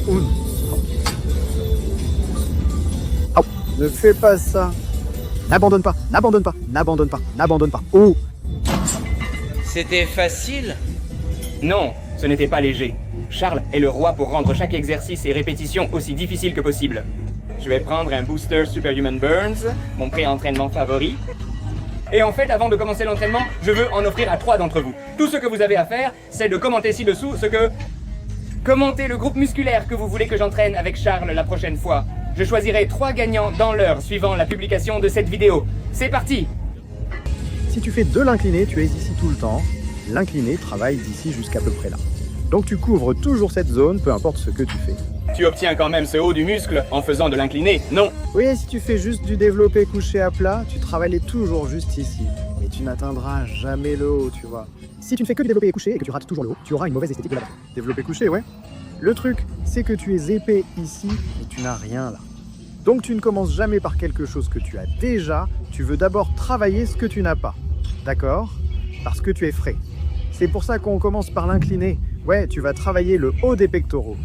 Un. Oh, ne fais pas ça. N'abandonne pas, n'abandonne pas, n'abandonne pas, n'abandonne pas. Oh. C'était facile? Non, ce n'était pas léger. Charles est le roi pour rendre chaque exercice et répétition aussi difficile que possible. Je vais prendre un booster Superhuman Burns, mon pré-entraînement favori. Et en fait, avant de commencer l'entraînement, je veux en offrir à 3 d'entre vous. Tout ce que vous avez à faire, c'est de commenter ci-dessous ce que... Commentez le groupe musculaire que vous voulez que j'entraîne avec Charles la prochaine fois. Je choisirai 3 gagnants dans l'heure suivant la publication de cette vidéo. C'est parti! Si tu fais de l'incliné, tu es ici tout le temps. L'incliné travaille d'ici jusqu'à peu près là. Donc tu couvres toujours cette zone, peu importe ce que tu fais. Tu obtiens quand même ce haut du muscle en faisant de l'incliné, non? Oui, si tu fais juste du développé couché à plat, tu travailles toujours juste ici. Mais tu n'atteindras jamais le haut, tu vois. Si tu ne fais que du développé couché et que tu rates toujours le haut, tu auras une mauvaise esthétique de la barre. Développé couché, ouais. Le truc, c'est que tu es épais ici, mais tu n'as rien là. Donc tu ne commences jamais par quelque chose que tu as déjà, tu veux d'abord travailler ce que tu n'as pas. D'accord? Parce que tu es frais. C'est pour ça qu'on commence par l'incliné. Ouais, tu vas travailler le haut des pectoraux.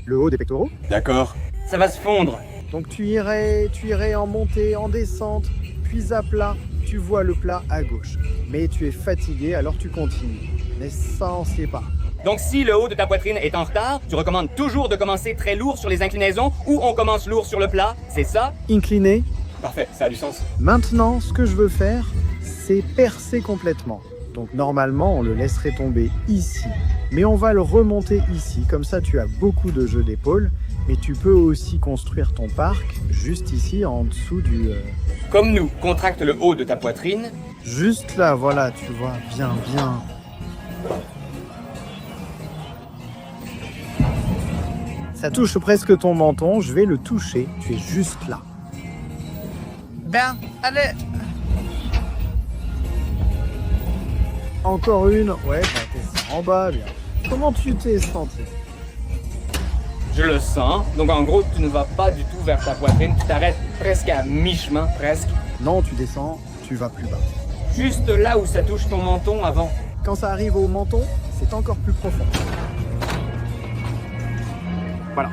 Le haut des pectoraux? D'accord. Ça va se fondre. Donc tu irais en montée, en descente, puis à plat. Tu vois le plat à gauche. Mais tu es fatigué, alors tu continues. Mais ça, on sait pas. Donc si le haut de ta poitrine est en retard, tu recommandes toujours de commencer très lourd sur les inclinaisons ou on commence lourd sur le plat, c'est ça? Incliné. Parfait, ça a du sens. Maintenant, ce que je veux faire, c'est percer complètement. Donc normalement, on le laisserait tomber ici. Mais on va le remonter ici. Comme ça, tu as beaucoup de jeux d'épaule. Mais tu peux aussi construire ton parc juste ici, en dessous du... Comme nous, contracte le haut de ta poitrine. Juste là, voilà, tu vois. Bien, bien. Ça touche presque ton menton. Je vais le toucher. Tu es juste là. Ben, allez. Encore une. Ouais, t'es en bas, bien. Comment tu t'es senti? Je le sens. Donc en gros, tu ne vas pas du tout vers ta poitrine. Tu t'arrêtes presque à mi-chemin, presque. Non, tu descends, tu vas plus bas. Juste là où ça touche ton menton avant. Quand ça arrive au menton, c'est encore plus profond. Voilà.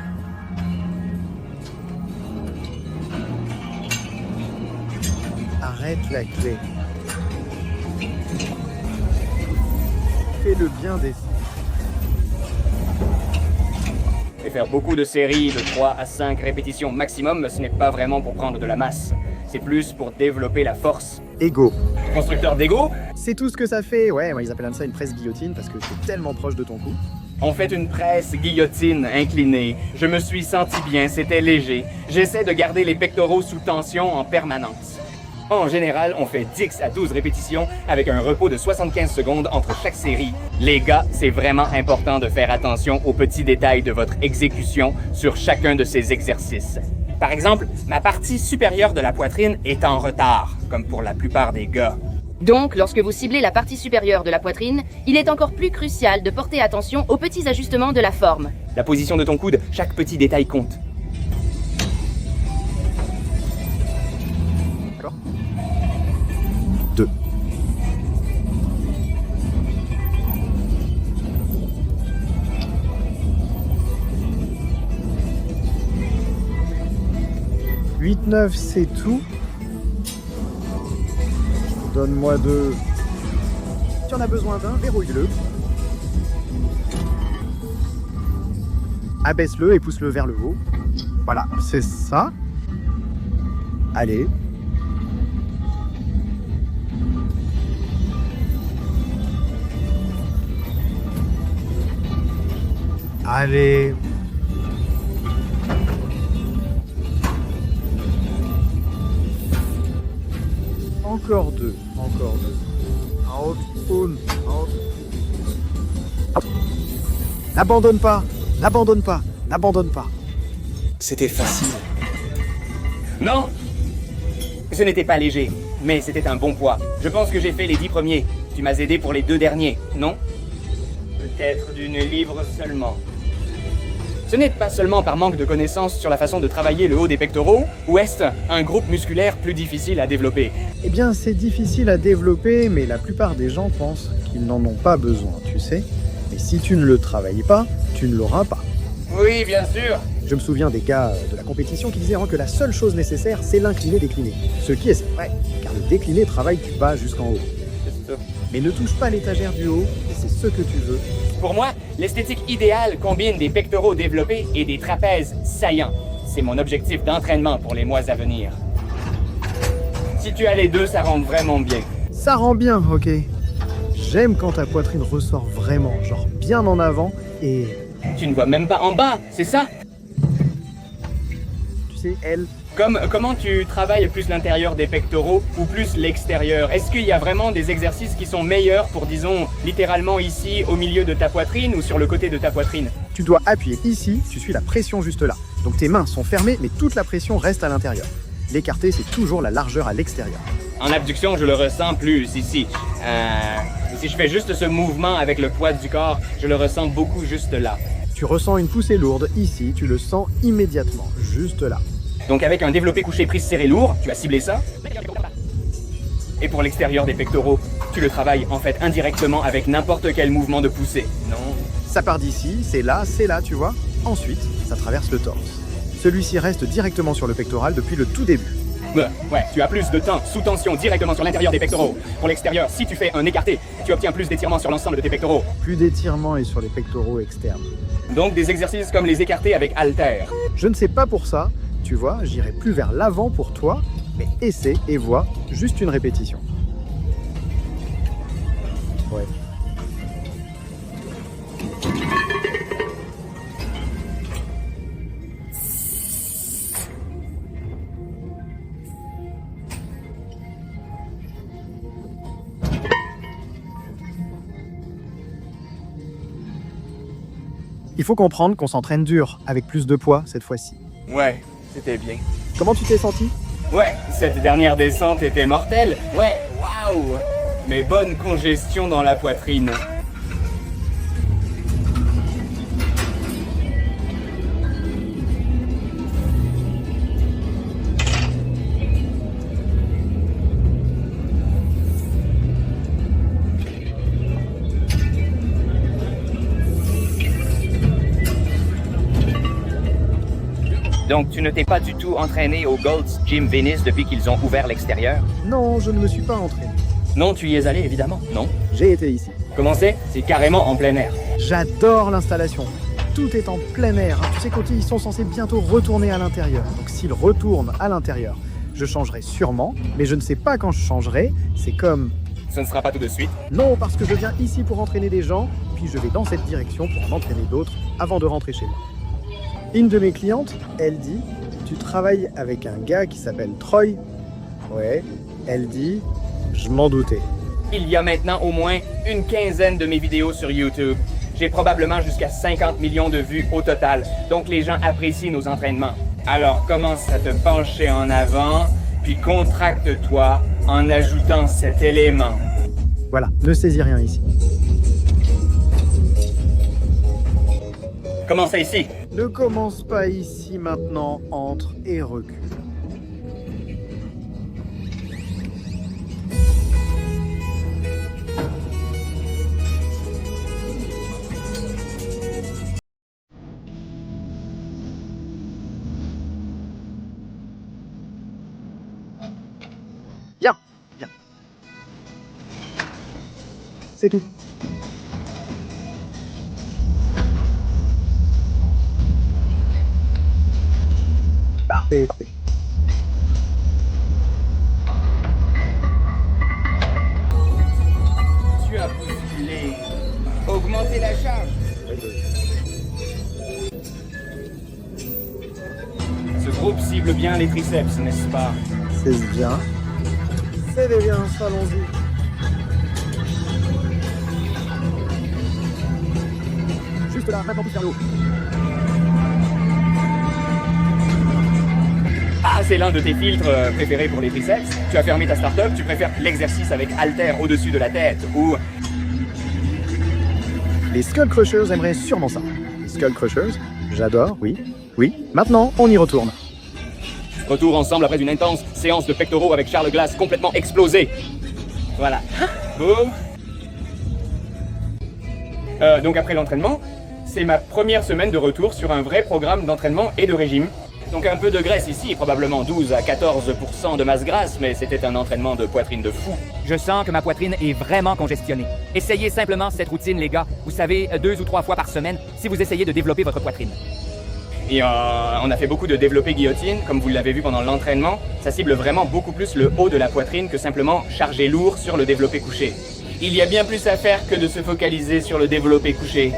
Arrête la clé. Fais-le bien dessus. Et faire beaucoup de séries de 3 à 5 répétitions maximum, ce n'est pas vraiment pour prendre de la masse. C'est plus pour développer la force. Ego. Constructeur d'ego, C'est tout ce que ça fait. Ouais, moi, ils appellent ça une presse guillotine parce que c'est tellement proche de ton cou. on fait une presse guillotine inclinée. Je me suis senti bien, c'était léger. J'essaie de garder les pectoraux sous tension en permanence. En général, on fait 10 à 12 répétitions avec un repos de 75 secondes entre chaque série. Les gars, c'est vraiment important de faire attention aux petits détails de votre exécution sur chacun de ces exercices. Par exemple, ma partie supérieure de la poitrine est en retard, comme pour la plupart des gars. Donc, lorsque vous ciblez la partie supérieure de la poitrine, il est encore plus crucial de porter attention aux petits ajustements de la forme. La position de ton coude, chaque petit détail compte. D'accord. 2. « 8-9, c'est tout. Donne-moi 2. Tu en as besoin d'un, verrouille-le. Abaisse-le et pousse-le vers le haut. Voilà, c'est ça. Allez. Allez. Encore 2, encore 2. Out, out. Hop. N'abandonne pas, n'abandonne pas, n'abandonne pas. C'était facile. Non! Ce n'était pas léger, mais c'était un bon poids. Je pense que j'ai fait les 10 premiers. Tu m'as aidé pour les 2 derniers, non? Peut-être d'une livre seulement. Ce n'est pas seulement par manque de connaissances sur la façon de travailler le haut des pectoraux, ou est-ce un groupe musculaire plus difficile à développer? Eh bien, c'est difficile à développer, mais la plupart des gens pensent qu'ils n'en ont pas besoin, tu sais. Mais si tu ne le travailles pas, tu ne l'auras pas. Oui, bien sûr. Je me souviens des gars de la compétition qui disaient que la seule chose nécessaire, c'est l'incliné-décliné. Ce qui est vrai, car le décliné travaille du bas jusqu'en haut. C'est ça. Mais ne touche pas l'étagère du haut, et c'est ce que tu veux. Pour moi, l'esthétique idéale combine des pectoraux développés et des trapèzes saillants. C'est mon objectif d'entraînement pour les mois à venir. Si tu as les deux, ça rend vraiment bien. Ça rend bien, ok. J'aime quand ta poitrine ressort vraiment, genre bien en avant, et... Tu ne vois même pas en bas, c'est ça? Tu sais, elle... Comment tu travailles plus l'intérieur des pectoraux ou plus l'extérieur? Est-ce qu'il y a vraiment des exercices qui sont meilleurs pour, disons, littéralement ici, au milieu de ta poitrine ou sur le côté de ta poitrine? Tu dois appuyer ici, tu suis la pression juste là. Donc tes mains sont fermées, mais toute la pression reste à l'intérieur. L'écarté, c'est toujours la largeur à l'extérieur. En abduction, je le ressens plus ici. Si je fais juste ce mouvement avec le poids du corps, je le ressens beaucoup juste là. Tu ressens une poussée lourde ici, tu le sens immédiatement, juste là. Donc avec un développé couché prise serré lourd, tu as ciblé ça. Et pour l'extérieur des pectoraux, tu le travailles en fait indirectement avec n'importe quel mouvement de poussée, non? Ça part d'ici, c'est là, tu vois. Ensuite, ça traverse le torse. Celui-ci reste directement sur le pectoral depuis le tout début. Ouais, tu as plus de temps sous tension directement sur l'intérieur des pectoraux. Pour l'extérieur, si tu fais un écarté, tu obtiens plus d'étirement sur l'ensemble de tes pectoraux. Plus d'étirement et sur les pectoraux externes. Donc des exercices comme les écartés avec haltères. Je ne sais pas pour ça, tu vois, j'irai plus vers l'avant pour toi, mais essaie et vois juste une répétition. Ouais. Il faut comprendre qu'on s'entraîne dur, avec plus de poids cette fois-ci. Ouais, c'était bien. Comment tu t'es senti? Ouais, cette dernière descente était mortelle. Ouais, waouh! Mais bonne congestion dans la poitrine. Donc tu ne t'es pas du tout entraîné au Gold's Gym Venice depuis qu'ils ont ouvert l'extérieur? Non, je ne me suis pas entraîné. Non, tu y es allé évidemment, non? J'ai été ici. Comment c'est? C'est carrément en plein air. J'adore l'installation. Tout est en plein air. Tu sais qu'ils sont censés bientôt retourner à l'intérieur. Donc s'ils retournent à l'intérieur, je changerai sûrement, mais je ne sais pas quand je changerai. C'est comme... Ce ne sera pas tout de suite. Non, parce que je viens ici pour entraîner des gens, puis je vais dans cette direction pour en entraîner d'autres avant de rentrer chez moi. Une de mes clientes, elle dit, tu travailles avec un gars qui s'appelle Troy? Ouais, elle dit, je m'en doutais. Il y a maintenant au moins une quinzaine de mes vidéos sur YouTube. J'ai probablement jusqu'à 50 millions de vues au total, donc les gens apprécient nos entraînements. Alors commence à te pencher en avant, puis contracte-toi en ajoutant cet élément. Voilà, ne saisis rien ici. Commence ici. Ne commence pas ici maintenant, entre et recule. Viens, viens. C'est tout. Parfait. Tu as bousculé. Augmenter la charge. Ce groupe cible bien les triceps, n'est-ce pas? C'est bien. C'est bien, allons-y. Juste là, maintenant plus vers le haut. Ah, c'est l'un de tes filtres préférés pour les triceps. Tu as fermé ta start-up, tu préfères l'exercice avec haltère au-dessus de la tête, ou... Les Skull Crushers aimeraient sûrement ça. Les Skull Crushers, j'adore, oui. Oui, maintenant, on y retourne. Retour ensemble après une intense séance de pectoraux avec Charles Glass complètement explosé. Voilà. Boum. Donc après l'entraînement, C'est ma première semaine de retour sur un vrai programme d'entraînement et de régime. Donc un peu de graisse ici, probablement 12 à 14% de masse grasse, mais c'était un entraînement de poitrine de fou. Je sens que ma poitrine est vraiment congestionnée. Essayez simplement cette routine, les gars. Vous savez, 2 ou 3 fois par semaine, si vous essayez de développer votre poitrine. Et on a fait beaucoup de développé guillotine, comme vous l'avez vu pendant l'entraînement. Ça cible vraiment beaucoup plus le haut de la poitrine que simplement charger lourd sur le développé couché. Il y a bien plus à faire que de se focaliser sur le développé couché.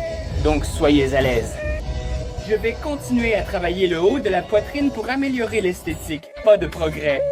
Donc soyez à l'aise. Je vais continuer à travailler le haut de la poitrine pour améliorer l'esthétique. Pas de progrès.